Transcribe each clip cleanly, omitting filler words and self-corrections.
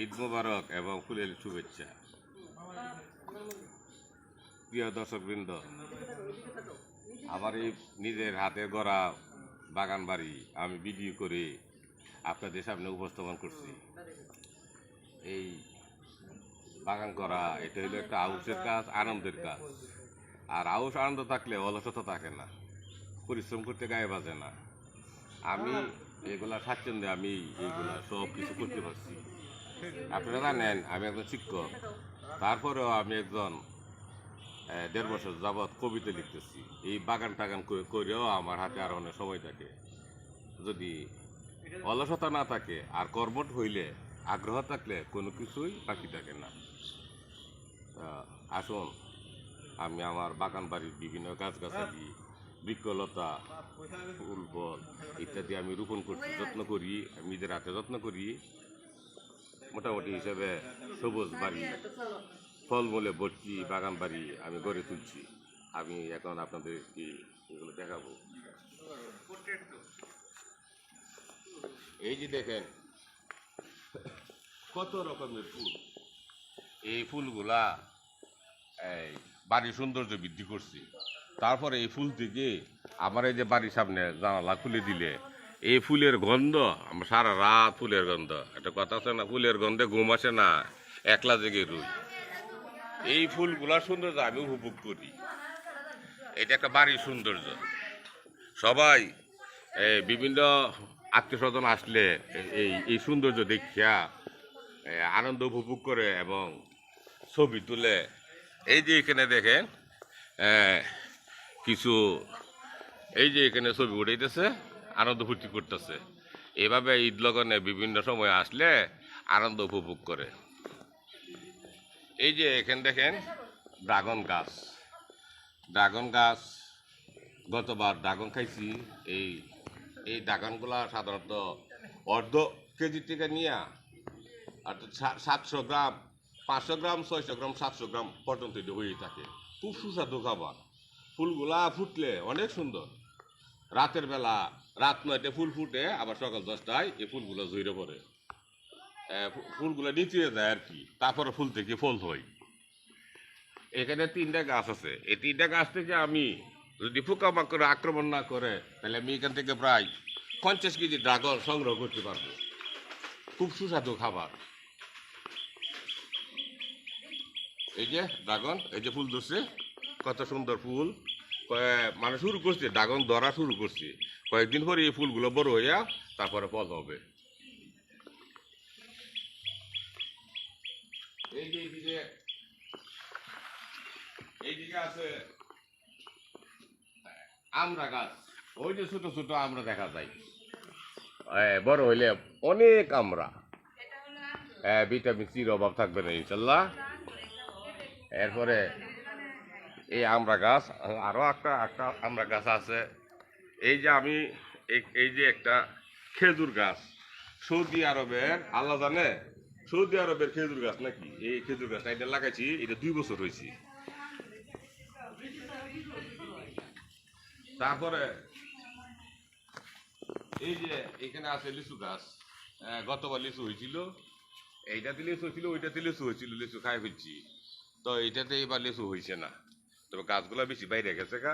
ঈদ মোবারক এবং ফুলের শুভেচ্ছা। প্রিয় দর্শকবৃন্দ, আমার এই নিজের হাতে গড়া বাগান বাড়ি আমি ভিডিও করে আপনাদের সামনে উপস্থাপন করছি। এই বাগান করা এটা হলো একটা আউসের কাজ, আনন্দের কাজ। আর আউস আনন্দ থাকলে অলসতা থাকে না, পরিশ্রম করতে গায়ে বাজে না। আমি এগুলা স্বাচ্ছন্দ্যে আমি এইগুলা সব কিছু করতে পারছি। আপনারা জানেন আমি একজন শিক্ষক, তারপরেও আমি একজন 1.5 বছর যাবৎ কবিতা লিখতেছি। এই বাগান টাগান করেও আমার হাতে আর অনেক সময় থাকে। যদি অলসতা না থাকে আর কর্মঠ হইলে, আগ্রহ থাকলে কোনো কিছুই বাকি থাকে না। আসুন, আমি আমার বাগান বাড়ির বিভিন্ন গাছগাছালি, বৃক্ষলতা, ফুল ফল ইত্যাদি আমি রোপণ করছি, যত্ন করি, নিজের হাতে যত্ন করি। মোটামুটি হিসেবে সবুজ বাড়ি, ফলমূলে ভর্তি বাগান বাড়ি আমি গড়ে তুলছি। আমি এখন আপনাদের কি এগুলো দেখাবো। এই যে দেখেন কত রকমের ফুল। এই ফুলগুলা বাড়ির সৌন্দর্য বৃদ্ধি করছি। তারপরে এই ফুল থেকে আমার এই যে বাড়ির সামনে জানালা খুলে দিলে এই ফুলের গন্ধ, আমার সারা রাত ফুলের গন্ধ। একটা কথা আছে না, ফুলের গন্ধে ঘুম আসে না, একলা জেগে রুই। এই ফুলগুলার সৌন্দর্য আমি উপভোগ করি। এটা একটা বাড়ির সৌন্দর্য। সবাই বিভিন্ন আত্মীয় স্বজন আসলে এই সৌন্দর্য দেখিয়া আনন্দ উপভোগ করে এবং ছবি তুলে। এই যে এখানে দেখেন কিছু, এই যে এখানে ছবি উঠাইতেছে, আনন্দ ফুর্তি করতেছে। এভাবে ঈদ লগনে বিভিন্ন সময় আসলে আনন্দ উপভোগ করে। এই যে এখানে দেখেন ড্রাগন গাছ। ড্রাগন গাছ, গতবার ড্রাগন খাইছি। এই ড্রাগনগুলা সাধারণত অর্ধ কেজি থেকে নিয়ে অর্থাৎ 700 গ্রাম, 500 গ্রাম, 600 গ্রাম, 700 গ্রাম পর্যন্ত হয়ে থাকে। খুব সুস্বাদু খাবার। ফুলগুলা ফুটলে অনেক সুন্দর। রাতের বেলা রাত 9টায় ফুল ফুটে, আবার সকাল 10টায় এই ফুলগুলো ঝরে পড়ে। ফুলগুলো নিচে যায় আর কি, তারপরে ফুল থেকে ফল হয়। এখানে 3টা গাছ আছে। এই 3টা গাছ থেকে আমি যদি পোকামাকড় আক্রমণ না করে, তাহলে আমি এখান থেকে প্রায় 50 কেজি ড্রাগন সংগ্রহ করতে পারবো। খুব সুস্বাদু খাবার। এই যে ড্রাগন, এই যে ফুল ধরছে, কত সুন্দর ফুল। মানে শুরু করছে, ড্রাগন ধরা শুরু করছে। কয়েকদিন পরে এই ফুলগুলো বড় হইয়া তারপরে ফল হবে। এইদিকে আছে আমড়া গাছ। ওই যে ছোট ছোট আমড়া দেখা যায়, বড় হইলে অনেক আমড়া। ভিটামিন সির অভাব থাকবে না ইনশাল্লাহ। এরপরে এই আমড়া গাছ, আরো একটা আমড়া গাছ আছে। এই যে আমি এই যে একটা খেজুর গাছ, সৌদি আরবের, আল্লাহ জানে সৌদি আরবের খেজুর গাছ নাকি। এই খেজুর গাছটা এটা লাগাইছি, এটা 2 বছর হয়েছে। তারপরে এই যে এখানে আছে লিচু গাছ। গতবার লিচু হয়েছিল, এইটাতে লিচু হয়েছিল, ওইটাতে লিচু হয়েছিল, লিচু খাই ফেলছি। তো এইটাতে এবার লিচু হয়েছে না, তবে গাছগুলা বেশি বাইরে গেছে গা,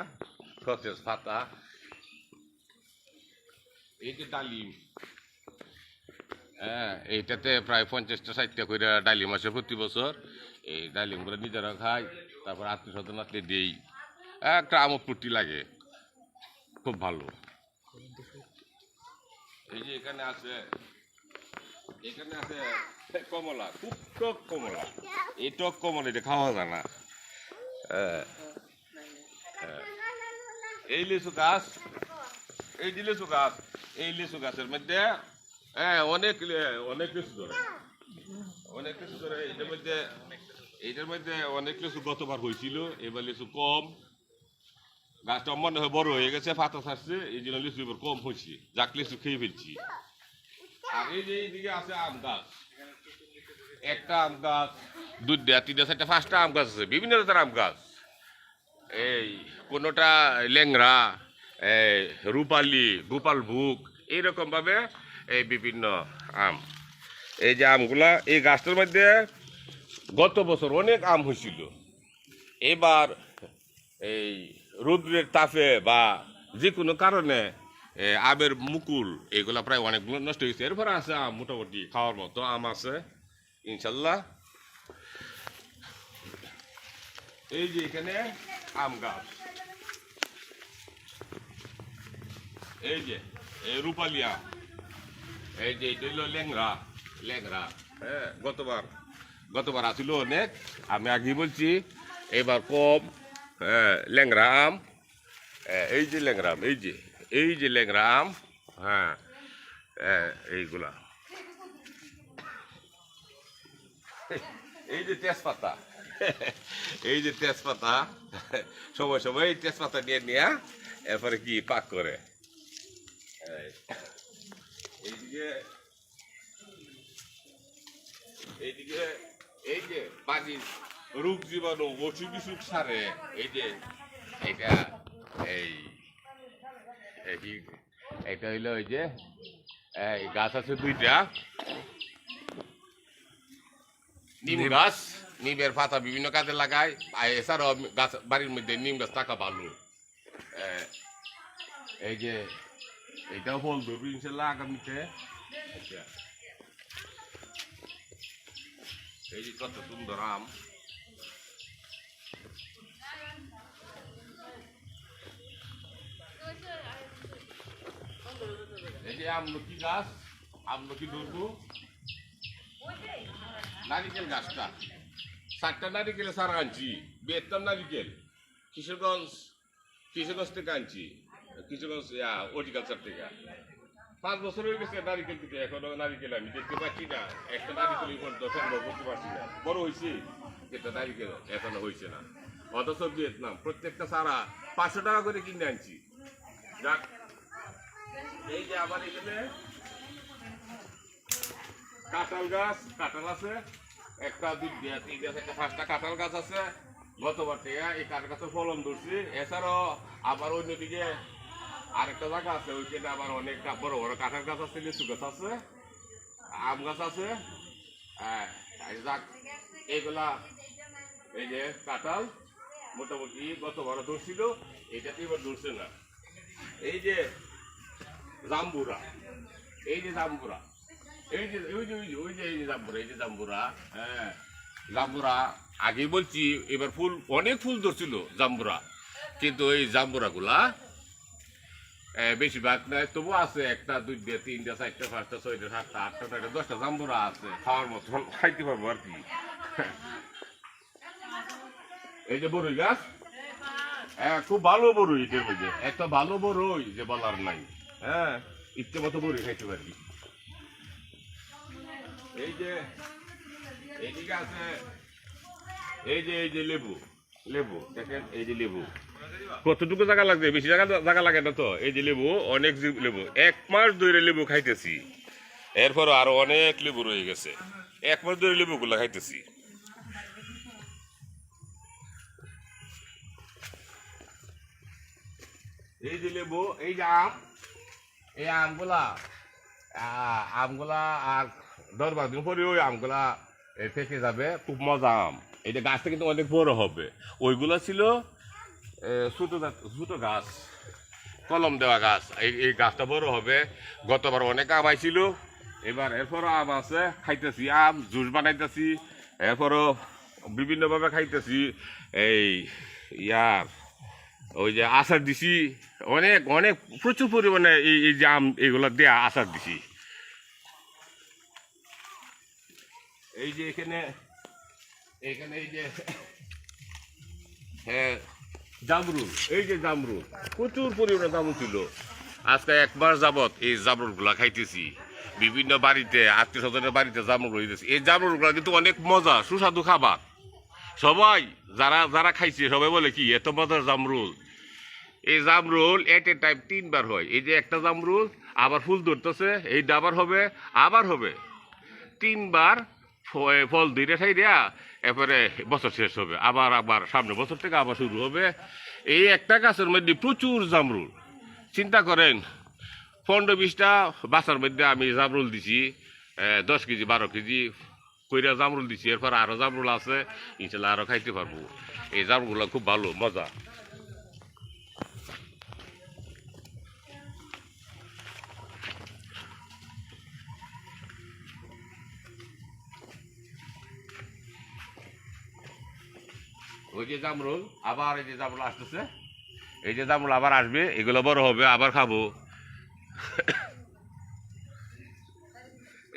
সতেজ পাতা। এই যে ডালিম, এইটাতে প্রায় 50টা 60টা করে ডালিম আসে প্রতি বছর। এই ডালিমগুলো নিজেরা খাই, তারপর আত্মীয় স্বজন আসলে দিই। একটা আমোদ ফুর্তি লাগে, খুব ভালো। এই যে এখানে আছে কমলা, খুব টক কমলা। এই টক কমলা এটা খাওয়া যায় না। এই লিচু গাছ, এই যে লিচু গাছ, এই লিচু গাছের মধ্যে অনেক লিচু ধরে, অনেক লিচু ধরে। এইটার মধ্যে অনেক লিচু গতবার হয়েছিল, এবার লিচু কম। গাছটা মনে হয় বড় হয়ে গেছে, পাতা ছাড়ছে, এই জন্য লিচু এবার কম হয়েছে। যাক, লিচু খেয়ে ফেলছি। আর এই যে এইদিকে আছে আম গাছ। একটা আম গাছ, 2টা 3টা 4টা 5টা আম গাছ আছে, বিভিন্ন জাতের আম গাছ। এই কোনোটা ল্যাংড়া, এই রূপালি, গোপালভোগ, এইরকমভাবে এই বিভিন্ন আম। এই যে আমগুলা এই গাছটার মধ্যে গত বছর অনেক আম হয়েছিল। এবার এই রৌদ্রের তাপে বা যে কোনো কারণে আমের মুকুল এগুলা প্রায় অনেকগুলো নষ্ট হয়েছে। এরপরে আছে আম মোটামুটি খাওয়ার মতো আম আছে ইনশাল্লাহ। এই যে এখানে আম গাছ, এই যে এই রূপালি আম, এই যে এটা হইল ল্যাংড়া, ল্যাংড়া। হ্যাঁ, গতবার আসিল অনেক, আমি আগেই বলছি, এবার কম। হ্যাঁ, ল্যাংড়া আম, এই যে ল্যাংড়া আম, এই যে ল্যাংড়া আম। হ্যাঁ, এইগুলা, এই যে তেজপাতা, এই যে তেজপাতা, সময় সময় এই তেজপাতা নিয়ে নিয়ে এরপরে কি পাক করে। এইদিকে এইদিকে এই যে বাড়ির রোগ জীবাণু অসুখ বিসুখ সারে। এই যে এটা এই এটা হইলো ওই যে গাছ আছে দুইটা, নিম গাছ, নিমের পাতা বিভিন্ন কাজে লাগায়। এছাড়াও গাছ বাড়ির মধ্যে নিম গাছ থাকা ভালো। এই যে এইটাও ফল ধরবে ইনশাল্লাহ আগামীতে। আচ্ছা, এই যে কত সুন্দর আম। এই যে আমলকি গাছ, আমলকি ধরবো। নারিকেল গাছটা 4টা নারিকেলের সার আনছি, ভিয়েতনাম নারিকেল, কিশোরগঞ্জ থেকে আনছি, কিশোরগঞ্জ হর্টিকালচার থেকে। 5 বছর হয়ে গেছে নারিকেল দিতে, এখনো নারিকেল আমি দেখতে পাচ্ছি না। একটা নারিকেল সংগ্রহ করতে পারছি না। বড় হয়েছে যেটা নারিকেল এখনো হয়েছে না। অথচ ভিয়েতনাম প্রত্যেকটা সারা 500 টাকা করে কিনে আনছি। যাক, এই যে আবার এখানে কাঁঠাল গাছ, কাঁঠাল আছে 1টা 2টা 3টা 4টা 5টা কাঁঠাল গাছ আছে। গতবার থেকে এই কাঁঠাল গাছের ফলন ধরছি। এছাড়াও আবার অন্যদিকে আরেকটা জায়গা আছে, ওইখানে আবার অনেক বড় বড় কাঁঠাল গাছ আছে, লিচু গাছ আছে, আম গাছ আছে। যাক, এইগুলা এই যে কাঁঠাল মোটামুটি গতবার ধরছিল, এইটাতে এবার ধরছে না। এই যে জাম্বুরা, এই যে জাম্বুরা, এই যে ওই যে এই যে জাম্বুরা, এই যে জাম্বুরা। হ্যাঁ, জাম্বুরা আগেই বলছি, এবার ফুল অনেক ফুল ধরছিল জাম্বুরা, কিন্তু এই জাম্বুরা গুলা বেশিরভাগ নাই, তবু আছে 1টা 2টা 3টা 4টা 5টা 6টা 7টা 8টা 9টা 10টা জাম্বুরা আছে, খাওয়ার মতন খাইতে পারবো আর কি। এই যে বড়ই গাছ, খুব ভালো বড়ই, এটার মধ্যে এত ভালো বড়ই যে বলার নাই। হ্যাঁ, ইচ্ছে মতো বড়ই খাইতে পারবি। এই যে এইদিকে আছে এই যে লেবু, লেবু দেখেন, এই যে লেবু কতটুকু জায়গা লাগবে, বেশি জায়গা লাগে না তো। এই যে লেবু, অনেক লেবু, 1 মাস ধরে লেবু খাইতেছি। এরপর আরো অনেক লেবু রয়ে গেছে, 1 মাস ধরে লেবু গুলা খাইতেছি। এই যে লেবু, এই যে আম, এই আমগুলা আর 10-12 দিন পরে ওই আমগুলা পেকে যাবে, খুব মজা আম। এটা গাছটা কিন্তু অনেক বড় হবে। ওইগুলা ছিল ছোট গাছ, কলম দেওয়া গাছ। এই গাছটা বড় হবে। গতবার অনেক আম আইছিল, এবার এরপরও আম আছে, খাইতেছি আম, জুস বানাইতেছি, এরপরও বিভিন্নভাবে খাইতেছি। এই ইয়ার ওই যে আচার দিছি, অনেক অনেক প্রচুর পরিমাণে এই যে আম এগুলা দেয়া আচার দিছি। এই যে এখানে এই যে হ্যাঁ জামরুল, এই যে জামরুল প্রচুর পরিমাণে জামরুল ছিল। আজকে 1 মাস যাবত এই জামরুল গুলা খাইতেছি। বিভিন্ন বাড়িতে, আত্মীয় স্বজনের বাড়িতে জামরুল হইতেছে। এই জামরুল গুলা কিন্তু অনেক মজা, সুস্বাদু খাবার। সবাই যারা খাইছে সবাই বলে কি এত মজার জামরুল। এই জামরুল এট এ টাইম 3 বার হয়। এই যে একটা জামরুল আবার ফুল ধরতেছে, এইটা আবার হবে 3 বার ফল ধরে খাই দেয়া। এরপরে বছর শেষ হবে, আবার আবার সামনে বছর থেকে আবার শুরু হবে। এই একটা গাছের মধ্যে প্রচুর জামরুল। চিন্তা করেন 15-20টা বাসার মধ্যে আমি জামরুল দিছি, 10 কেজি 12 কেজি কইরা জামরুল দিছি। এরপর আরো জামরুল আছে, ইনশাল্লাহ আরো খাইতে পারবো। এই জামরুলগুলো খুব ভালো মজা। ওই যে জামরুল, আবার এই যে জামরুল আসতেছে, এই যে জামরুল আবার আসবে, এগুলো বড় হবে আবার খাবো।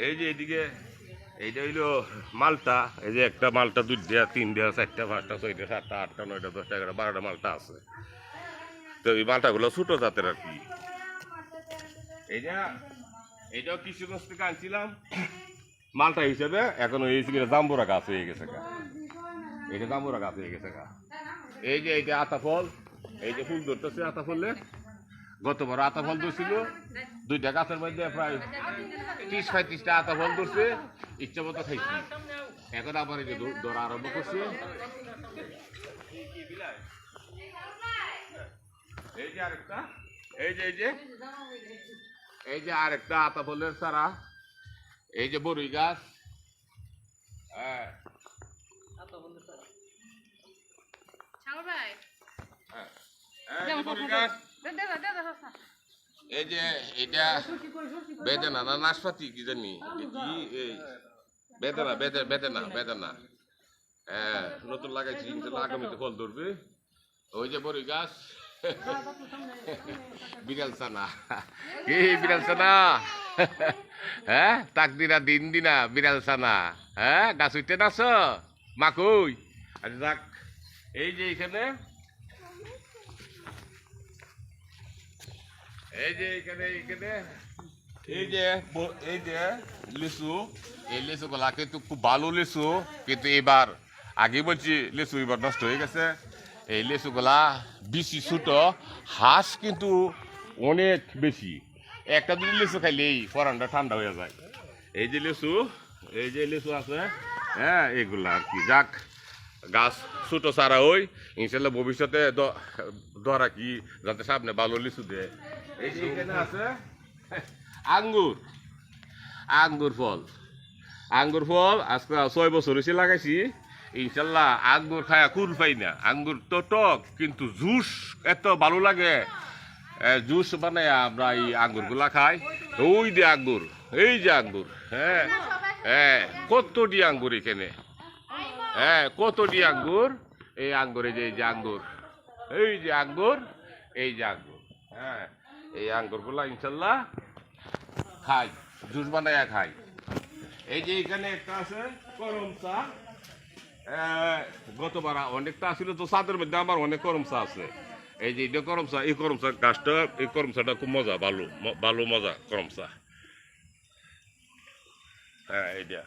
এই যে এদিকে এইটা হইলো মালটা। এই যে একটা মালটা, 2টা 3টা 4টা 5টা 6টা 7টা 8টা 9টা 10টা 11টা 12টা মালটা আছে। তো এই মালটাগুলো ছোট জাতের আর কি। এইটাও কৃষিগঞ্জ থেকে আনছিলাম মালটা হিসেবে। এখন হয়েছে কিনা জাম্বুরা গাছ হয়ে গেছে গা, এটা জাম্বুরা গাছ হয়ে গেছে গা। এই যে এইটা আতা ফল, এই যে ফুল ধরতেছে আতা ফলে। গতবার আতা ফল ধরছিল, 2টা গাছের মধ্যে প্রায় 30-35টা আতা ফল ধরছে, ইচ্ছা মতো খাইছি। এখন আবার এই যে ধরা আরম্ভ করছে। এই যে আরেকটা, এই যে এই যে আরেকটা আতা ফলের চারা। এই যে বড়ই গাছ, হ্যাঁ বড়ই গাছ। এই যে এটা বেদানা না নাশপাতি কি জানি, কি এই বেদানা বেদানা বেদানা, হ্যাঁ নতুন লাগাইছি, আগামীতে ফল ধরবে। ওই যে বড়ই গাছ। বিড়াল ছানা, কি বিড়াল ছানা, হ্যাঁ তাকদিনা দিন দিনা বিড়াল ছানা, হ্যাঁ গাছ উঠতে নাচ মাকুই। আচ্ছা যাক, এই যে এখানে এই যে এখানে এই যে লিচু, এই লিচু গুলা কিন্তু খুব ভালো লিচু, কিন্তু এবার আগে বলছি লিচু এবার নষ্ট হয়ে গেছে। এই লিচু গুলা বেশি ছোট, হাঁস কিন্তু অনেক বেশি। একটা 2 লিচু খাইলেই পরানটা ঠান্ডা হয়ে যায়। এই যে লিচু আছে, হ্যাঁ এগুলা আর কি। যাক, গাছ ছোট চারা ওই, ইনশাল্লাহ ভবিষ্যতে ধরা কি যাতে সামনে ভালো লিচু দেয়। এই যে এখানে আছে আঙ্গুর ফল আজকে 6 বছর হয়েছে লাগাইছি। ইনশাল্লাহ আঙ্গুর খায়া কুল পাই না। আঙ্গুর তো টক, কিন্তু জুস এত ভালো লাগে। জুস বানাই আমরা এই আঙ্গুর গুলা খাই। ওই যে আঙ্গুর, এই যে আঙ্গুর, হ্যাঁ হ্যাঁ কতটি আঙ্গুর এখানে, হ্যাঁ কতটি আঙ্গুর। এই আঙ্গুর, এই যে আঙ্গুর, এই যে আঙ্গুর, এই যে আঙ্গুর, হ্যাঁ এই আঙ্গুর গুলা ইনশাল্লাহ খাই, জুস বানাইয়া খাই। এই যে এখানে একটা আছে করম চা। গতবার অনেকটা ছিল তো, ছাদের মধ্যে আমার অনেক করম চা আছে। এই যে এটা করম চা, এই করম চা গাছটা, এই করম চাটা খুব মজা, ভালো মজা করম চা। হ্যাঁ এইটা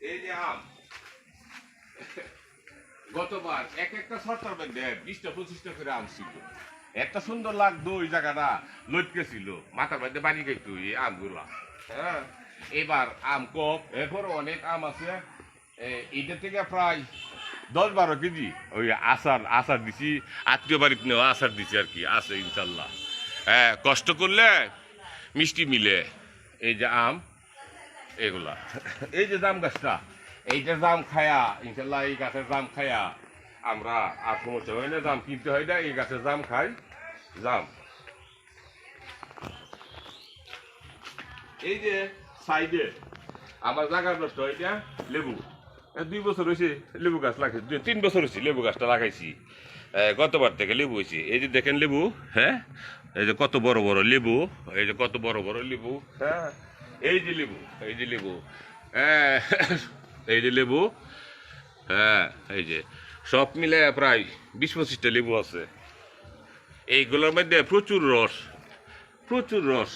এই যে আম। গতবার একটা সরকার মধ্যে 20টা-25টা করে আম ছিল, এত সুন্দর লাগতো। ওই জায়গাটা লটকে ছিল, মাথার মধ্যে বাড়ি গেতো এই আমগুলা। হ্যাঁ এবার আম কম, এরপরে অনেক আম আছে। এটা থেকে প্রায় 10-12 কেজি ওই আচার দিছি, আত্মীয় বাড়িতে নেওয়া আচার দিছি আর কি, আছে ইনশাল্লাহ। হ্যাঁ কষ্ট করলে মিষ্টি মিলে। এই যে আম এগুলা, এই যে জাম গাছটা, এইটার জাম খায়া ইনশাল্লাহ, এই গাছের জাম খায়া আমরা আর সমস্যা হয় না, জাম কিনতে হয় না, এই গাছের জাম খাই। জাম, এই যে সাইডে আমার জায়গার নষ্ট, এটা লেবু। 2 বছর হয়েছে লেবু গাছ লাগাইছি, 3 বছর হয়েছে লেবু গাছটা লাগাইছি। গতবার থেকে লেবু হয়েছে। এই যে দেখেন লেবু, হ্যাঁ এই যে কত বড় বড় লেবু, এই যে কত বড় বড় লেবু, হ্যাঁ এই যে লেবু, এই যে লেবু, হ্যাঁ এই যে লেবু, হ্যাঁ এই যে সব মিলে প্রায় 20-25টা লেবু আছে। এইগুলোর মধ্যে প্রচুর রস, প্রচুর রস।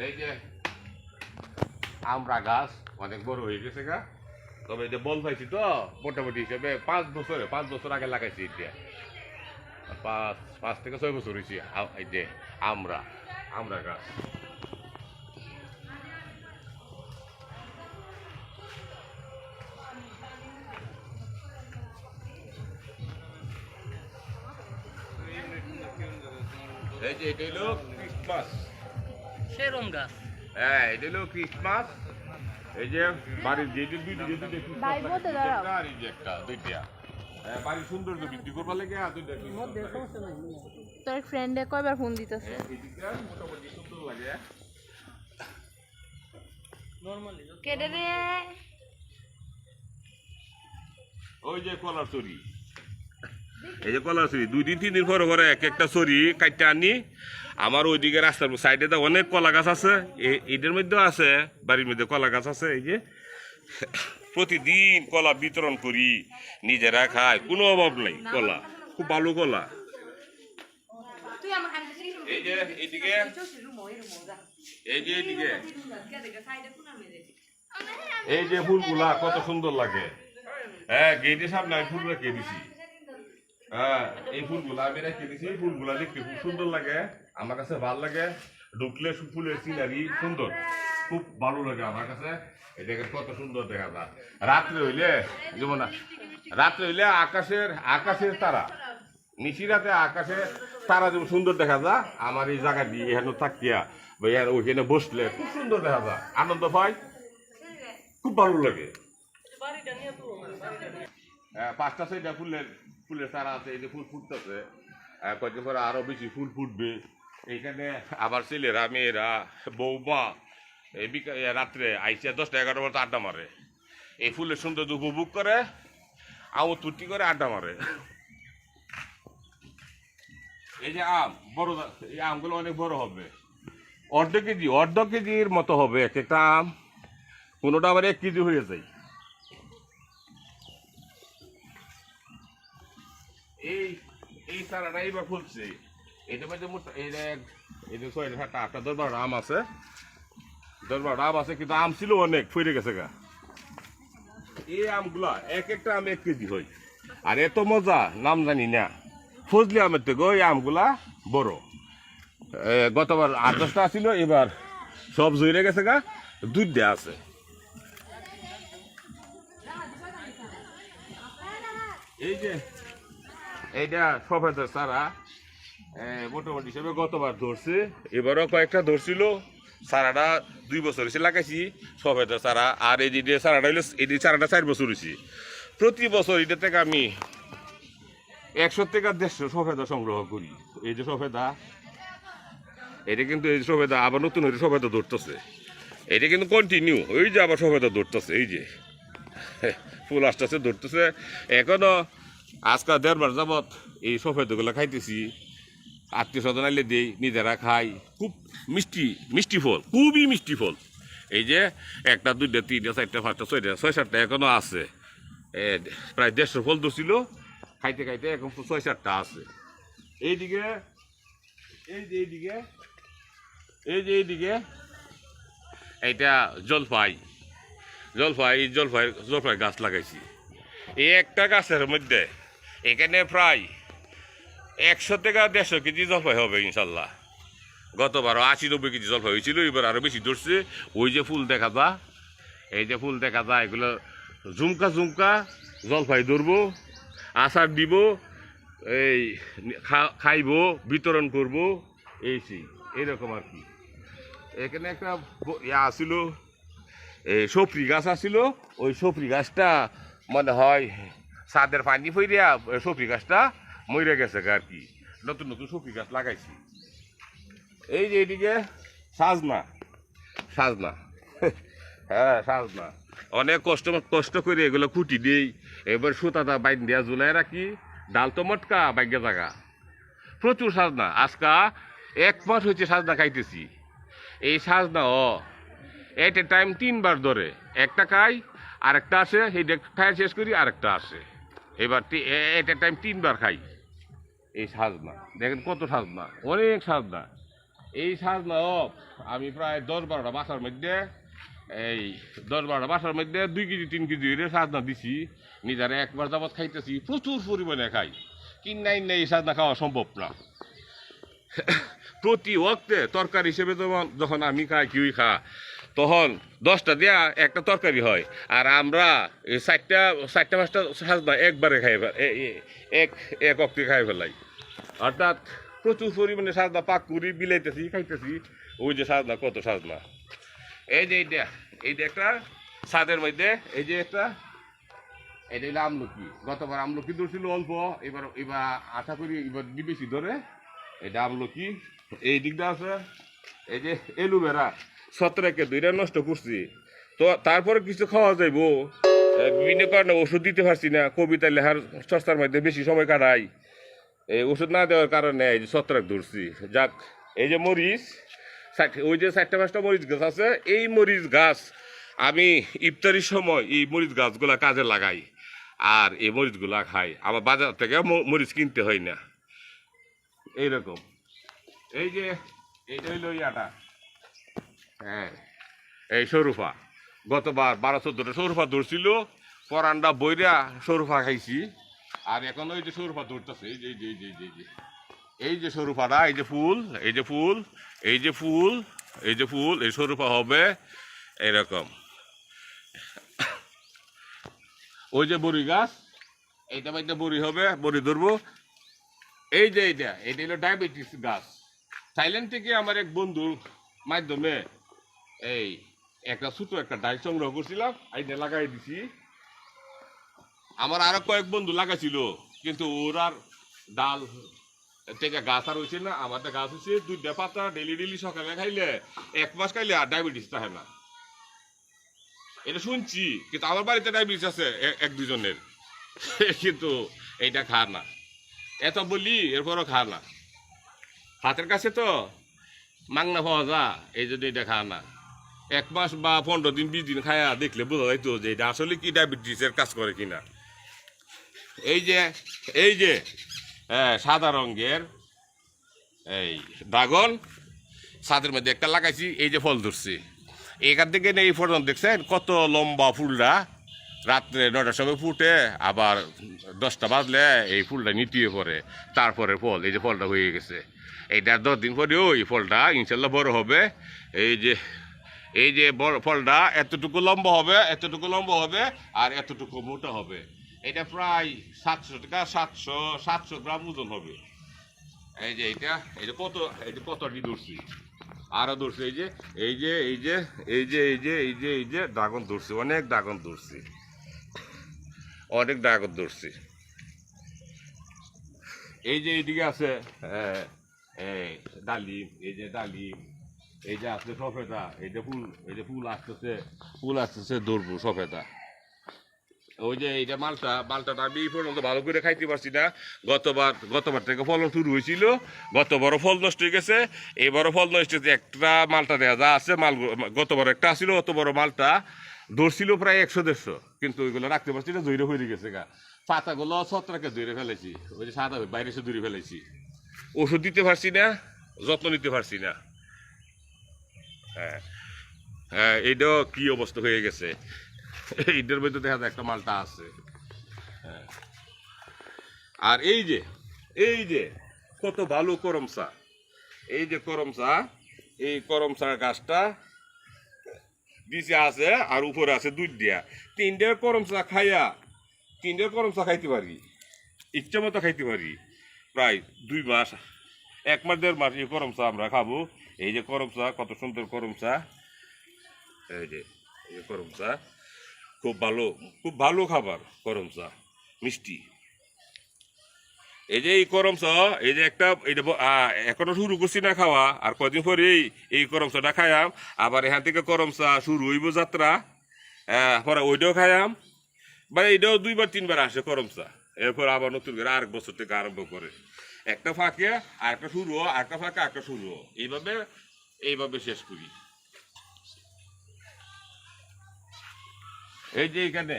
এই যে আমরা গাছ অনেক বড় হয়ে গেছে গা, তবে এটা বল পাইছি তো মোটামুটি হিসেবে 5 বছর আগে লাগাইছি এটা, 5 থেকে 6 বছর হয়েছে এই যে আমরা আমরা গাছ। এই যে এটা হলো ক্রিসমাস, সেরম গাছ। হ্যাঁ এটা হলো ক্রিসমাস। এই যে বাড়ির যে আর এই যে একটা দুইটা বাড়ির সৌন্দর্য বৃদ্ধি করবার লেগে দুইটা তোর ফ্রেন্ডে কয়বার ফোন দিতেছে? মোটামুটি সুন্দর লাগে। নরমালি কেটে রে। ওই যে কলার চুরি, এই যে কলার চুরি 2 দিন 3 দিন পরে পরে এক একটা চুরি কাটতে আনি। আমার ওইদিকে রাস্তার সাইডে তো অনেক কলা গাছ আছে, এদের মধ্যেও আছে বাড়ির মধ্যে কলা গাছ আছে। এই যে প্রতিদিন কলা বিতরণ করি, নিজেরা খাই, কোনো অভাব নাই। কলা খুব ভালো কলা। এই যে এইদিকে, এই যে এইদিকে, এই যে ফুলগুলা কত সুন্দর লাগে। হ্যাঁ গেটের সামনে আমি ফুল রেখে দিছি। হ্যাঁ এই ফুলগুলা আমি রেখে দিছি, ফুলগুলা দেখতে খুব সুন্দর লাগে, আমার কাছে ভালো লাগে। ঢুকলে ফুলের সিনারি সুন্দর, খুব ভালো লাগে আমার কাছে। এটাকে কত সুন্দর দেখা যায় রাত্রে হইলে, যেমন রাত্রে হইলে আকাশের তারা, নিশি রাতে আকাশে তারা যেমন সুন্দর দেখা যায়। আমার এই জায়গা দিয়ে এখানে থাকিয়া বা ওইখানে বসলে খুব সুন্দর দেখা যায়, আনন্দ পাই, খুব ভালো লাগে। হ্যাঁ 5টা 6টা ফুলের চারা আছে, এই যে ফুল ফুটতেছে, কয়েকদিন পরে আরো বেশি ফুল ফুটবে। এইখানে আবার ছেলেরা মেয়েরা বৌমা এই রাত্রে আইসা 10টা 11টা পর্যন্ত আড্ডা মারে, এই ফুলের সৌন্দর্য উপভোগ করে, আমোদ ফুর্তি করে আড্ডা মারে। এই যে আম বড়, এই আমগুলো অনেক বড় হবে, অর্ধ কেজির মতো হবে এক একটা আম, কোনোটা আবার 1 কেজি হয়ে যায়। এই চারাটা এইবার ফুলছে, এটা মধ্যে এই যে 6টা 7টা 8টা 10-12টা আম আছে, 10-12টা আম আছে, কিন্তু আম ছিল অনেক ফিরে গেছে গা। এই আমগুলা এক একটা আম 1 কেজি হয়, আর এত মজা নাম জানি না। ফজলি আমের থেকে ওই আমগুলা বড়। গতবার 8-10টা ছিল, এবার সব জুড়ে গেছে গা, 2টা আছে। এই যে এইটা সফেদার চারা মোটামুটি হিসেবে গতবার ধরছে, এবারও কয়েকটা ধরছিল। চারাটা 2 বছর হয়েছে লাগাইছি সফেদার চারা। আর এই যে চারাটা হইলো, এই চারাটা 4 বছর হয়েছে। প্রতি বছর এটা থেকে আমি 100 থেকে 150 সফেদা সংগ্রহ করি। এই যে সফেদা, এটা কিন্তু এই সফেদা আবার নতুন হয়ে সফেদা ধরতেছে, এটা কিন্তু কন্টিনিউ। ওই যে আবার সফেদা ধরতেছে, এই যে ফুল আসতেছে ধরতেছে। এখনো আজকাল 1.5 মাস যাবৎ এই সফেদাগুলো খাইতেছি, আত্মীয় স্বজন আইলে দিই, নিজেরা খাই। খুব মিষ্টি মিষ্টি ফল, খুবই মিষ্টি ফল। এই যে 1টা 2টা 3টা 4টা 5টা 6টা 6-7টা এখনো আছে। প্রায় 150 ফল ধরছিল, খাইতে খাইতে এখন 6-7টা আছে। এইদিকে এইদিকে এইটা জলপাই গাছ লাগাইছি। এই একটা গাছের মধ্যে এখানে প্রায় 100 থেকে 150 কেজি জলপাই হবে ইনশাল্লাহ। গতবারও 80-90 কেজি জলপাই হয়েছিল, এবার আরো বেশি ধরছে। ওই যে ফুল দেখা যায়, এই যে ফুল দেখা যায়, এগুলো ঝুমকা জলপাই ধরবো, আচার দিব, এই খাইব, বিতরণ করব, এইরকম আর কি। এখানে একটা আসছিল, এই সফরি গাছ আসছিল, ওই সফরি গাছটা মনে হয় ছাদের পানি ফইরিয়া সফরি গাছটা মরে গেছে আর কি। নতুন নতুন সফরি গাছ লাগাইছি। এই যে এদিকে সাজনা হ্যাঁ সাজনা, অনেক কষ্ট করে এগুলো কুটি দিই, এবার সুতাটা বাইন দিয়া ঝুলাই রাখি, ডাল তো মটকা বাইগা জায়গা, প্রচুর সাজনা। আজকা 1 মাস হয়েছে সাজনা খাইতেছি। এই সাজনা এট এ টাইম 3বার ধরে, একটা খাই, আরেকটা আসে, সেইটা খাই শেষ করি, আরেকটা আসে। এবার এট এ টাইম 3বার খাই এই সাজনা। দেখেন কত সাজনা, অনেক সাজনা। এই সাজনা আমি প্রায় 10-12টা বাসার মধ্যে এই 10-12 বাসার মধ্যে 2 কেজি 3 কেজি করে সাজনা দিছি নিজেরা একবার যাবত খাইতেছি প্রচুর পরিমাণে খাই কিনাই নেই সাজনা খাওয়া সম্ভব না প্রতি ওয়াক্তে তরকারি হিসেবে যখন আমি খাই কিউই খা তখন 10টা দিয়া একটা তরকারি হয় আর আমরা 4টা 5টা সাজনা একবারে খাই এক অক্তি খাই ফেলাই অর্থাৎ প্রচুর পরিমাণে সাজনা পাক করি বিলাইতেছি খাইতেছি ওই যে সাজনা কত সাজনা এই যে এইটা একটা ছাদের মধ্যে এই যে একটা এটা হলো আমলকি গতবার আমলকি ধরছিল অল্প এবার আশা করি এবার বেশি ধরে এটা আমলকি এই দিকটা আছে এই যে এলুভেরা 17 2টা নষ্ট করছি তো তারপরে কিছু খাওয়া যাইবো বিভিন্ন কারণে ওষুধ দিতে পারছি না কবিতা লেখার চর্চার মধ্যে বেশি সময় কাটাই এই ওষুধ না দেওয়ার কারণে এই যে 17 ধরছি যাক এই যে মরিচ ওই যে 4টা 5টা মরিচ গাছ আছে এই মরিচ গাছ আমি ইফতারির সময় এই মরিচ গাছগুলা কাজে লাগাই আর এই মরিচগুলা খাই আবার বাজার থেকে মরিচ কিনতে হয় না এইরকম এই যে এইটা হইল ইয়াটা হ্যাঁ এই সরুফা গতবার 12-14টা সরুফা ধরছিল পরান্ডা বইরা সরুফা খাইছি আর এখন ওই যে সরুফা ধরতেছে এই যে এই যে সরুফাটা এই যে ফুল এই যে ফুল এই যে ফুল এই যে ফুল এই সরুফা হবে এরকম ওই যে বড়ি গাছ এইটা বাইতে বড়ি হবে বড়ি ধরবো এই যে এইটা হলো ডায়াবেটিস গাছ থাইল্যান্ড থেকে আমার এক বন্ধুর মাধ্যমে এই একটা ছোট একটা ডাল সংগ্রহ করছিলাম এইটা লাগাই দিছি আমার আরো কয়েক বন্ধু লাগাইছিল কিন্তু ওরার ডাল থেকে গাছ আর হয়েছে না আমারটা গাছ হচ্ছে 2টা পাতা ডেলি সকালে খাইলে 1 মাস খাইলে আর ডায়াবেটিস থাকে না এটা শুনছি কিন্তু আমার বাড়িতে ডায়াবেটিস আছে 1-2 জনের কিন্তু এইটা খা না এত বলি এরপরও খা না হাতের কাছে তো মাংনা পাওয়া যা এই জন্য এটা খা না 1 মাস বা 15 দিন 20 দিন খায়া দেখলে বোঝা যাইতো যে এটা আসলে কি ডায়াবেটিসের কাজ করে কিনা এই যে সাদা রঙের এই ড্রাগন ছাদের মধ্যে একটা লাগাইছি এই যে ফল ধরছি এখান থেকে এই ফল দেখছেন কত লম্বা ফুলটা রাত্রে 9টার সময় ফুটে আবার 10টা বাজলে এই ফুলটা নিটিয়ে পড়ে তারপরে ফল এই যে ফলটা হয়ে গেছে এইটা 10 দিন পরেও এই ফলটা ইনশাল্লাহ বড় হবে এই যে বড় ফলটা এতটুকু লম্বা হবে আর এতটুকু মোটা হবে এটা প্রায় 700 টাকা 700 গ্রাম ওজন হবে এই যে কতটি ধরছি আরো ধরছি এই যে ড্রাগন ধরছি অনেক ড্রাগন ধরছি এই যে এইদিকে আছে ডালিম এই যে আছে সফেদা এই যে ফুল আসতেছে ধরবো সফেদা ওই যে এইটা মালটাটা আমি এই পর্যন্ত ভালো করে খাইতে পারছি না গতবার থেকে ফলন শুরু হয়েছিল গতবারও ফল নষ্ট হয়ে গেছে এবারও ফল নষ্ট হয়েছে একটা মালটা দেওয়া যা আছে গতবার একটা আসছিল অত বড় মালটা ধরছিল প্রায় 100-150 কিন্তু ওইগুলো রাখতে পারছি না জৈরে হয়ে গেছে গা পাতাগুলো 17কে জৈরে ফেলেছি ওই যে সাদা বাইরে এসে দূরে ফেলেছি ওষুধ দিতে পারছি না যত্ন নিতে পারছি না হ্যাঁ এইটাও কি অবস্থা হয়ে গেছে এইটার মধ্যে দেখা যায় একটা মালটা আছে আর এই যে কত ভালো করমচা এই যে করমচা গাছটা নিচে আছে আর উপরে আছে দুধ দিয়া 3টে করমচা খাইতে পারি ইচ্ছা মতো খাইতে পারি প্রায় 2 মাস 1 মাস 1.5 মাস এই করমচা আমরা খাবো এই যে করমচা কত সুন্দর করমচা এই যে করমচা খুব ভালো খাবার করমচা মিষ্টি এই যে এই করমচা এই যে একটা এটা এখনো শুরু করছি না খাওয়া আর কদিন পরে এই করমচাটা খাইয়াম আবার এখান থেকে করমচা শুরু হইব যাত্রা পরে ওইটাও খাইয়াম মানে এইটাও 2-3 বার আসে করমচা এরপর আবার নতুন করে আরেক বছর থেকে আরম্ভ করে একটা ফাঁকে আর একটা শুরু আর একটা ফাঁকে একটা শুরু এইভাবে শেষ করি এই যে এখানে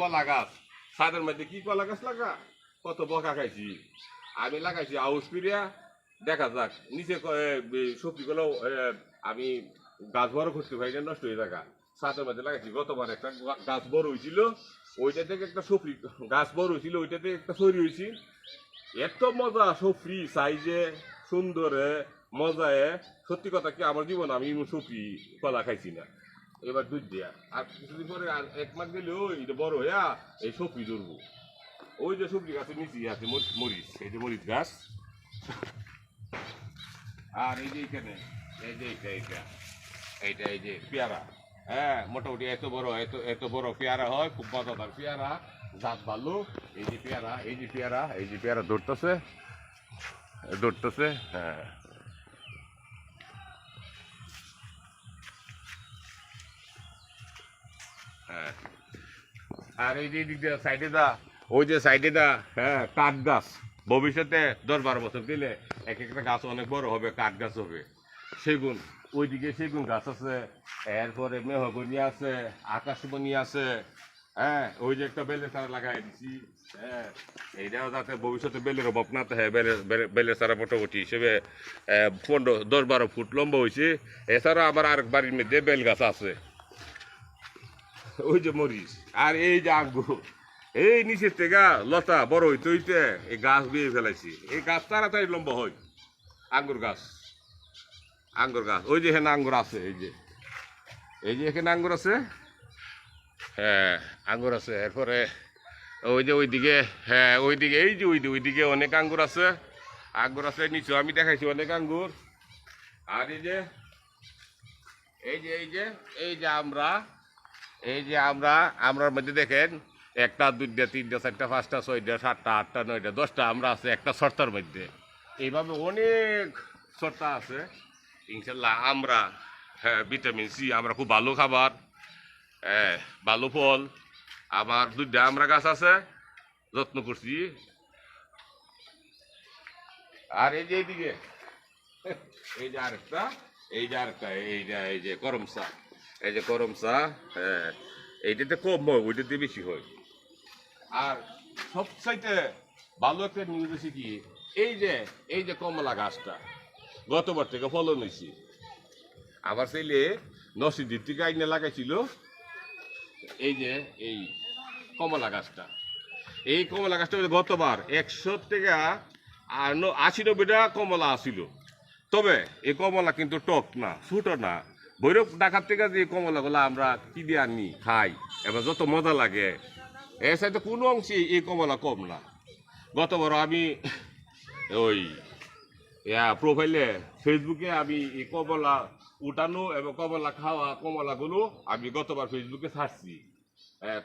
কলা গাছ ছাদের মধ্যে কি কলা গাছ লাগা কত বকা খাইছি আমি লাগাইছি আউস করিয়া দেখা যাক নিচে সবজিগুলো আমি গাছ বড় করতে ভাই নষ্ট হয়ে থাকা সাথে মাঝে লাগাইছি গতবার একটা গাছ বড় হয়েছিল ওইটা থেকে একটা সফরি গাছ বড় হয়েছিল ওইটা থেকে একটা সরি হয়েছি এত মজা সফরি সাইজে সুন্দরে মজায় সত্যি কথা কি আমার জীবন আমি সফরি কলা খাইছি না এবার দুধ দেয়া আর কিছুদিন পরে আর 1 মাস গেলে ওই বড় হইয়া এই সফরি ধরবো ওই যে সবজি গাছের নিচে আছে মরিচ এই যে মরিচ গাছ আর এই যে এইখানে এই যে এইটা এই যে পেয়ারা হ্যাঁ মোটামুটি এত বড় পেয়ারা হয় খুব মজাদার পেয়ারা জাত ভালো এই যে পেয়ারা ধরতেছে হ্যাঁ হ্যাঁ আর এই যে দিক দিয়ে সাইডে ওই যে সাইডে হ্যাঁ কাঠ গাছ ভবিষ্যতে 10-12 বছর গেলে এক একটা গাছ অনেক বড় হবে কাঠ গাছ হবে সেগুন ওইদিকে সেগুন গাছ আছে এরপরে মেহগনি আছে আকাশমণি আছে হ্যাঁ ওই যে একটা বেলের চারা লাগাই দিছি হ্যাঁ এইটাও যাতে ভবিষ্যতে বেলের অভাব না থাকে বেলের চারা মোটামুটি হিসেবে 10-12 ফুট লম্বা হয়েছে এছাড়া আমার আরেক বাড়ির মধ্যে বেল গাছ আছে ওই যে মরিচ আর এই যে আঙ্গুর এই নিচের থেকে লতা বড় হইতে হইতে এই গাছ বিয়ে ফেলাইছি এই গাছ তাড়াতাড়ি লম্বা হয় আঙ্গুর গাছ ওই যে এখানে আঙ্গুর আছে এই যে এখানে আঙ্গুর আছে হ্যাঁ আঙ্গুর আছে এরপরে ওই যে ওইদিকে হ্যাঁ ওইদিকে এই যে ওইদিকে অনেক আঙ্গুর আছে নিচে আমি দেখাইছি অনেক আঙ্গুর আর এই যে আমরার মধ্যে দেখেন 1, 2, 3, 4, 5, 6, 7, 8, 9, 10টা আমরা আছে একটা শর্তার মধ্যে এইভাবে অনেক শর্তা আছে ইনশাল্লাহ আমরা হ্যাঁ ভিটামিন সি আমরা খুব ভালো খাবার ভালো ফল আমার 2টা আমরা গাছ আছে যত্ন করছি আর এই যে এইদিকে এই যে করম চা হ্যাঁ এইটাতে কম হয় ওইটাতে বেশি হয় আর সবচাইতে ভালো একটা নিউজ আছে কি এই যে কমলা গাছটা গতবার থেকে ফলন হয়েছে আবার ছেলে নসিদির থেকে আইনে লাগাইছিল এই কমলা গাছটা গতবার 100 থেকে 80-90টা কমলা আসিল তবে এই কমলা কিন্তু টক না ছোট না ভৈরব ঢাকার থেকে যে কমলাগুলো আমরা কি দিয়ে আনি খাই এবার যত মজা লাগে এর সাথে কোনো অংশে এই কমলা কম না গতবার আমি ওই প্রোফাইলে ফেসবুকে আমি এই কমলা উঠানো এবং কমলা খাওয়া কমলাগুলো আমি গতবার ফেসবুকে ছাড়ছি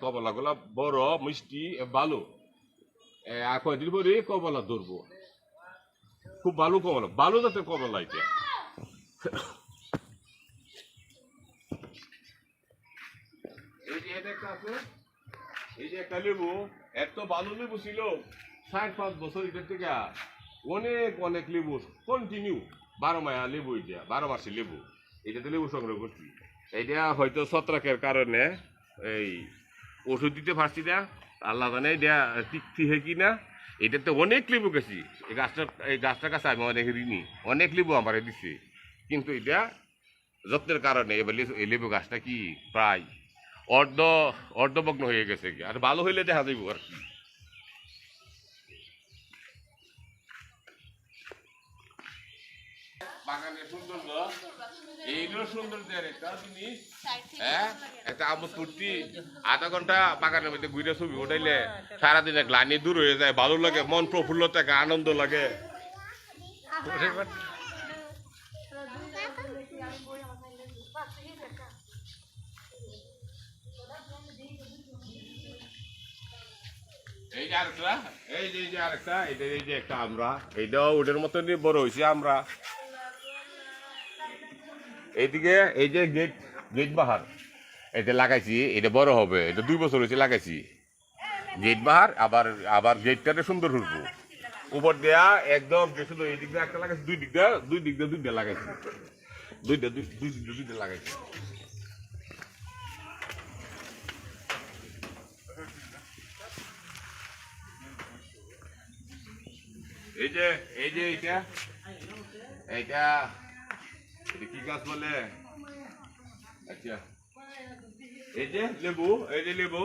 কমলাগুলো বড় মিষ্টি ভালো আর কয়দিন পরে কমলা ধরবো খুব ভালো জাতের কমলা এটা এই যে একটা লেবু এত ভালো লেবু ছিল 4-5 বছর এটার থেকে অনেক লেবু কন্টিনিউ 12 লেবু এটা 12 মাসের লেবু এটাতে লেবু সংগ্রহ করছি এটা হয়তো ছত্রাকের কারণে এই ওষুধ দিতে পারছি না আল্লাহ জানে এটা ঠিক কিনা এটাতে অনেক লেবু গেছি এই গাছটার কাছে আমি অনেক ঋণী অনেক লেবু আমার দিচ্ছে কিন্তু এটা যত্নের কারণে এবার এই লেবু গাছটা কি প্রায় অর্ধভগ্ন হয়ে গেছে আর ভালো হইলে দেখা যাইব আর কি বাগানের সৌন্দর্য এইগুলো সৌন্দর্যের একটা জিনিস হ্যাঁ একটা আমোদ ফুর্তি আধা ঘন্টা বাগানের মধ্যে ঘুরে ছবি উঠাইলে সারাদিনে গ্লানি দূর হয়ে যায় ভালো লাগে মন প্রফুল্ল থাকে আনন্দ লাগে এই যে আরেকটা এই যে একটা আমরা এইটাও ওদের মতন বড় হয়েছে আমরা এইদিকে এই যে গেট বাহার এটা লাগাইছি এটা বড় হবে এটা 2 বছর হয়েছে লাগাইছি গেট বাহার আবার গেটটাতে সুন্দর ঢুকবো উপর দেয়া একদম শুধু এই দিক দিয়ে একটা লাগাইছি দুই দিক দিয়ে দুইটা লাগাইছি দুইটা লাগাইছি এই যে এইটা কি গাছ বলে আচ্ছা এই যে লেবু, এই যে লেবু,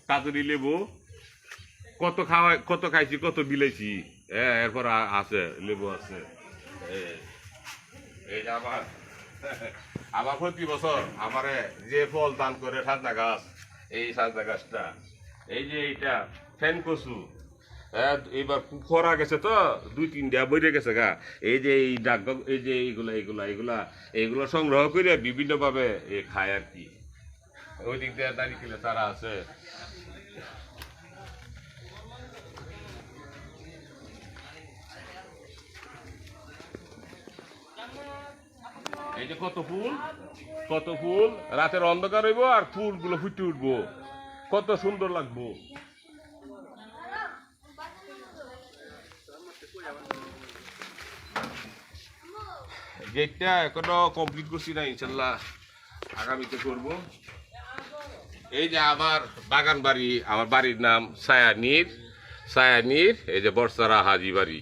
কাজুরি লেবু, কত খাইছি, কত বিলাইছি। হ্যাঁ, এরপর আছে লেবু আছে। এই যে আমার প্রতি বছর আমারে যে ফল দান করে সাজনা গাছ, এই সাজনা গাছটা, এই যে এইটা ফেন কচু, এবার খরা গেছে তো 2-3টা বইরে গেছে গা। এই যে এই ডাক, এই যে এইগুলা সংগ্রহ করে বিভিন্ন ভাবে খায় আর কি। ওই দিক দিয়ে নারিকেলের চারা আছে। এই যে কত ফুল, রাতের অন্ধকার হইব আর ফুলগুলো ফুটে উঠবো, কত সুন্দর লাগবো। গেটটা এখনো কমপ্লিট করছি না, ইনশাল্লাহ আগামীতে করব। এই যে আমার বাগান বাড়ি, আমার বাড়ির নাম ছায়ানীর, এই যে বর্ষারা হাজি বাড়ি।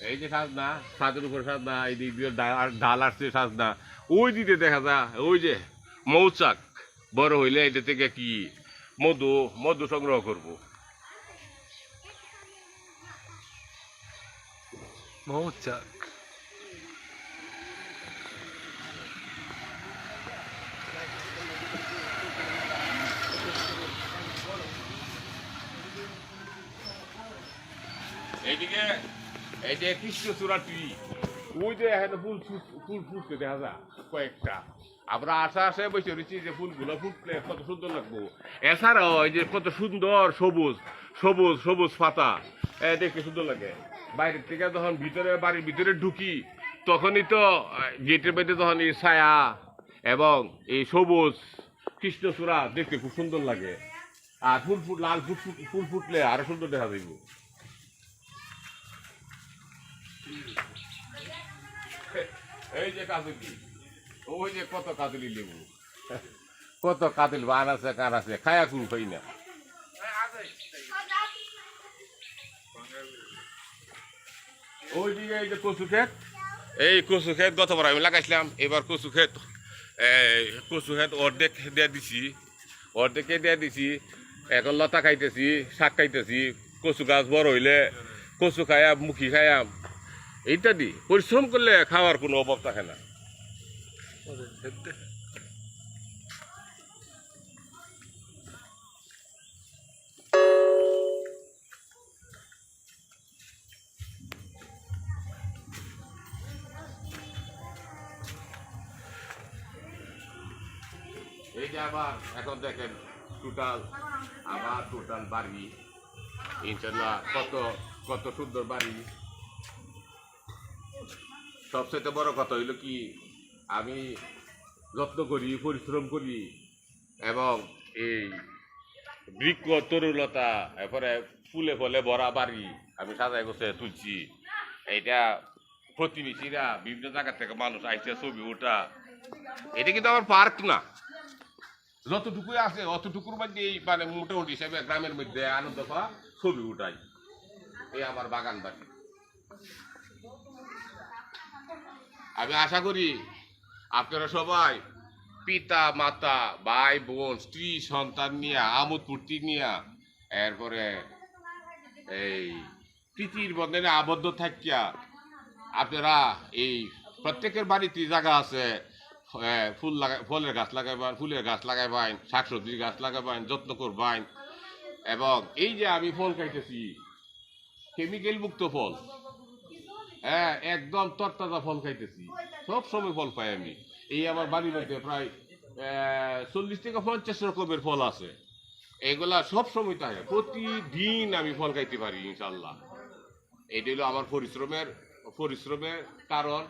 এই যে সাজনা, ছাদের উপর সাজনা, এই দিক দিয়ে ডাল আসছে সাজনা। ওই দিকে দেখা যায় ওই যে মৌচাক, বড় হইলে এটা থেকে কি মধু সংগ্রহ করব। মৌচাক। এইদিকে এই যে কৃষ্ণচূড়া ট্রি, ওই যে এখানে ফুল ফুটতে দেখা যায় কয়েকটা। আমরা আশে বসে রয়েছি যে ফুলগুলো ফুটলে কত সুন্দর লাগবো। এছাড়াও এই যে কত সুন্দর সবুজ পাতা, দেখতে সুন্দর লাগে। বাইরের থেকে যখন বাড়ির ভিতরে ঢুকি, তখনই তো গেটের মধ্যে যখন এই ছায়া এবং এই সবুজ কৃষ্ণচূড়া দেখতে খুব সুন্দর লাগে। আর লাল ফুল ফুটলে আরো সুন্দর দেখা যাইব। এই যে কাজুলি, ওই যে কত কাজুলি লেবু, কত কাজুলি বান আছে, কার আছে, খায়া কুল খাই না। ওইদিকে এই যে কচু ক্ষেত, এই কচু ক্ষেত গতবার আমি লাগাইছিলাম। এবার কচু ক্ষেত অর্ধেকে দিয়ে দিছি। এখন লতা খাইতেছি, শাক খাইতেছি। কচু গাছ বড় হইলে কচু খায়াম, মুখি খায়াম ইত্যাদি। পরিশ্রম করলে খাওয়ার কোনো অভাব থাকে না। এই যে আবার এখন দেখেন টোটাল বাড়ি, ইনশাল্লাহ কত সুন্দর বাড়ি। সবচেয়ে বড় কথা হইল কি, আমি যত্ন করি, পরিশ্রম করি এবং এই বৃক্ষ তরুলতা, এরপরে ফুলে ফলে ভরা বাড়ি আমি সাজাই গোছায় তুলছি। এইটা প্রতিবেশীরা বিভিন্ন জায়গা থেকে মানুষ আইসে ছবি ওঠা। এটা কিন্তু আমার পার্ক না, যতটুকুই আছে অতটুকুর মধ্যে মানে মোটামুটি হিসাবে গ্রামের মধ্যে আনন্দ পাওয়া ছবি উঠাই। এই আমার বাগান বাড়ি। আমি আশা করি আপনারা সবাই পিতা মাতা ভাই বোন স্ত্রী সন্তান নিয়ে আমোদ ফুর্তি নিয়ে এরপরে এই প্রীতির বন্ধনে আবদ্ধ থাকিয়া আপনারা এই প্রত্যেকের বাড়িতে জায়গা আছে, ফলের গাছ লাগাইবেন, ফুলের গাছ লাগাইবেন, শাকসবজির গাছ লাগাইবেন, যত্ন করবেন। এবং এই যে আমি ফল খাইতেছি কেমিক্যাল মুক্ত ফল, হ্যাঁ একদম তরতাজা ফল খাইতেছি, সব সময় ফল পাই আমি। এই আমার বাড়ির মধ্যে প্রায় 40 থেকে 50 রকমের ফল আছে। এগুলা সব সময় থাকে, প্রতিদিন আমি ফল খাইতে পারি ইনশাল্লাহ। এটা হলো আমার পরিশ্রমের কারণ।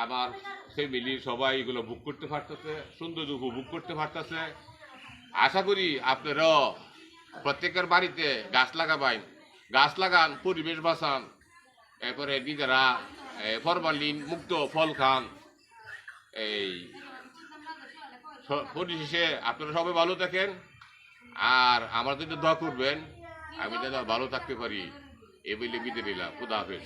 আমার ফ্যামিলির সবাই এগুলো বুক করতে পারতেছে, সৌন্দর্য উপভোগ করতে পারতেছে। আশা করি আপনারাও প্রত্যেকের বাড়িতে গাছ লাগান, পরিবেশ বাঁচান, এরপরে নিজেরা ফরমালিন মুক্ত ফল খান। এই পরিশেষে আপনারা সবাই ভালো থাকেন, আর আমার যদি দোয়া করবেন আমি যেন ভালো থাকতে পারি। এই বলে বিদায় নিলাম। খুদা হাফেজ।